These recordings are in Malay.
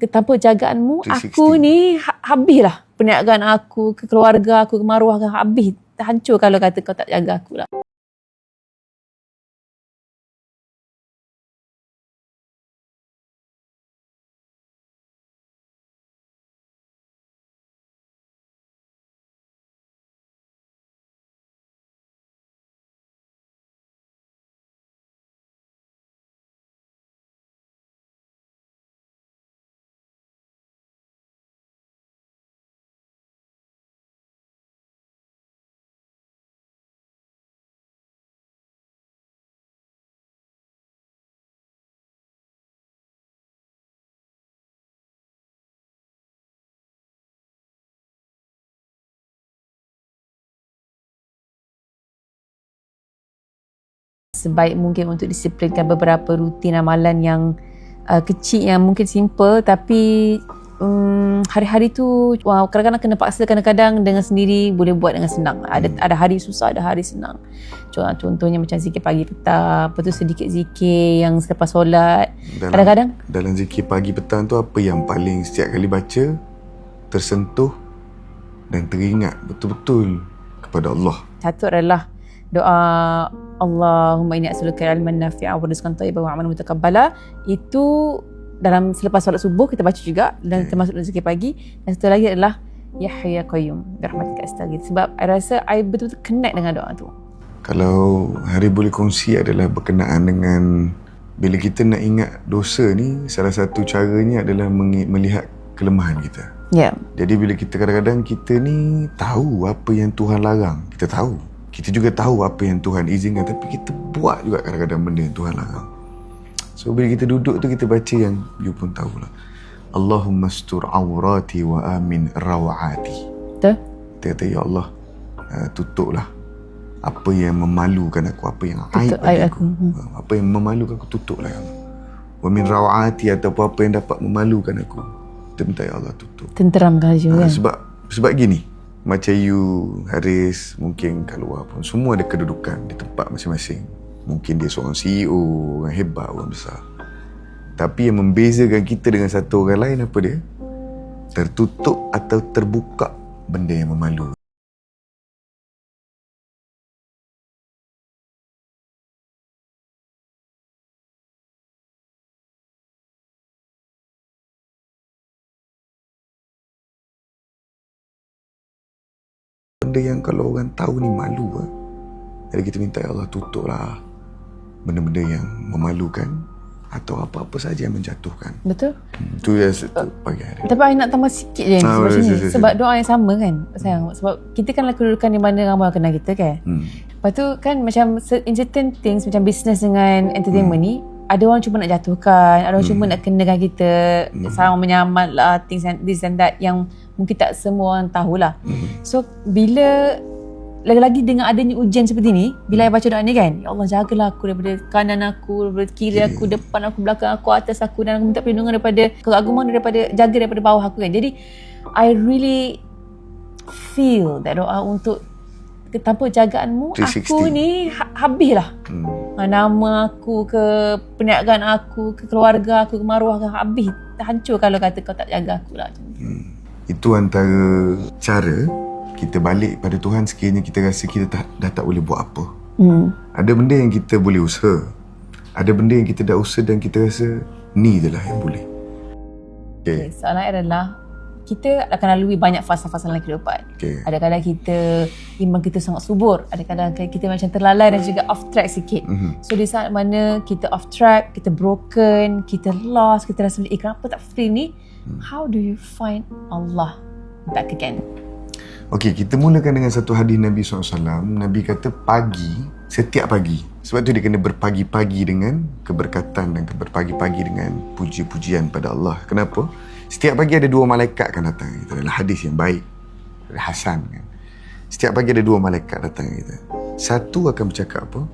tanpa jagaanmu, 360. aku ni habislah. Perniagaan aku, ke keluarga aku, ke maruah aku habis. Hancur kalau kata kau tak jaga aku lah. Sebaik mungkin untuk disiplinkan beberapa rutin amalan yang kecil, yang mungkin simple, tapi hari-hari tu kadang-kadang kena paksa, kadang-kadang dengan sendiri boleh buat dengan senang. Ada hari susah, ada hari senang. Contohnya macam zikir pagi petang, lepas tu sedikit zikir yang selepas solat. Kadang-kadang dalam zikir pagi petang tu, apa yang paling setiap kali baca tersentuh dan teringat betul-betul kepada Allah? Satu adalah doa Allahumma inni as'aluka ilman nafi'an wa rizqan thayyiban wa amalan mutaqabbala. Itu dalam selepas solat subuh kita baca juga, dan termasuk dalam zikir pagi. Dan satu lagi adalah Ya Hayyu Ya Qayyum birahmatika astaghith. Sebab I rasa I betul-betul connect dengan doa tu. Kalau hari boleh kongsi adalah berkenaan dengan bila kita nak ingat dosa ni, salah satu caranya adalah melihat kelemahan kita. Ya. Yeah. Jadi bila kita kadang-kadang kita ni tahu apa yang Tuhan larang, kita tahu. Kita juga tahu apa yang Tuhan izinkan, tapi kita buat juga kadang-kadang benda yang Tuhan larang. So bila kita duduk tu, kita baca yang you pun tahulah. Allahumma astur awrati wa amin rawati. Betul? Kita kata, ya Allah, tutuplah apa yang memalukan aku, apa yang aib aku. Apa yang memalukan aku, tutuplah ya Allah. Wa min rawati, ataupun apa yang dapat memalukan aku, kita minta ya Allah tutup. Tenteramkan saja kan? Sebab gini, macam you, Haris, mungkin kat luar pun semua ada kedudukan di tempat masing-masing. Mungkin dia seorang CEO, orang hebat, orang besar. Tapi yang membezakan kita dengan satu orang lain apa dia? Tertutup atau terbuka benda yang memalukan. Benda yang kalau orang tahu ni malu lah. Jadi kita minta ya Allah tutuplah benda-benda yang memalukan atau apa-apa saja yang menjatuhkan. Betul. Tu ya pagi hari. Tapi I nak tambah sikit je sebab doa yang sama kan sayang. Sebab kita kan kedudukan di mana ramai orang kenal kita kan. Lepas tu kan macam in certain things, macam business dengan entertainment ni, ada orang cuba nak jatuhkan, ada orang cuba nak kenakan kita, sarang menyamat lah, things and this and that, yang mungkin tak semua orang tahulah. So bila lagi-lagi dengan adanya ujian seperti ni, bila saya baca doa ni kan, ya Allah jagalah aku daripada kanan aku, daripada kiri aku, depan aku, belakang aku, atas aku, dan aku minta perlindungan daripada keagungan, jaga daripada bawah aku kan. Jadi I really feel that doa untuk tanpa jagaanmu 360. aku ni habislah. Nama aku, ke perniagaan aku, ke keluarga aku, ke maruah aku habis. Hancur kalau kata kau tak jaga aku lah. Itu antara cara kita balik pada Tuhan sekiranya kita rasa kita dah tak boleh buat apa. Ada benda yang kita boleh usaha, ada benda yang kita dah usaha dan kita rasa ni je lah yang boleh. Okay. Soalan adalah, kita akan lalui banyak fasa-fasa dalam kehidupan. Ada kadang kita iman kita sangat subur, ada kadang kita macam terlalai dan juga off track sikit. So di saat mana kita off track, kita broken, kita lost, kita rasa kenapa tak free ni, how do you find Allah back again? Okey, kita mulakan dengan satu hadis Nabi SAW. Nabi kata pagi, setiap pagi. Sebab tu dia kena berpagi-pagi dengan keberkatan dan berpagi-pagi dengan puji-pujian pada Allah. Kenapa? Setiap pagi ada 2 malaikat akan datang. Itu adalah hadis yang baik. Hasan kan. Setiap pagi ada 2 malaikat datang kita. Satu akan bercakap apa?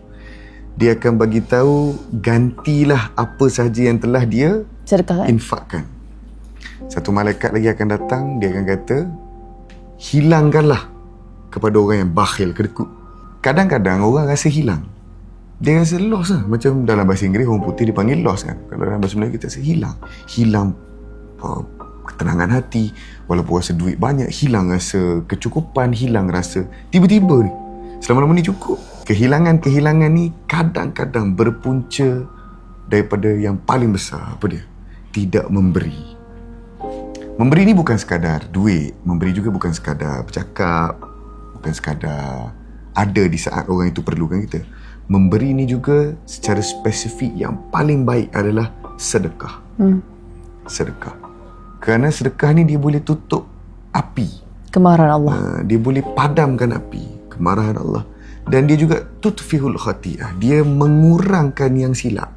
Dia akan bagi tahu gantilah apa sahaja yang telah dia infakkan. Satu malaikat lagi akan datang, dia akan kata hilangkanlah kepada orang yang bakhil, kedekut. Kadang-kadang orang rasa hilang, dia rasa lost lah. Macam dalam bahasa Inggeris orang putih dipanggil lost kan. Kalau dalam bahasa Melayu kita rasa hilang ketenangan hati. Walaupun rasa duit banyak, hilang rasa kecukupan, hilang rasa tiba-tiba ni selama-lama ni cukup. Kehilangan ni kadang-kadang berpunca daripada yang paling besar. Apa dia? Tidak memberi. Memberi ni bukan sekadar duit. Memberi juga bukan sekadar bercakap, bukan sekadar ada di saat orang itu perlukan kita. Memberi ni juga secara spesifik yang paling baik adalah sedekah. Sedekah. Kerana sedekah ni dia boleh tutup api Kemarahan Allah. Dia boleh padamkan api kemarahan Allah. Dan dia juga tutfihul khati'ah. Dia mengurangkan yang silap.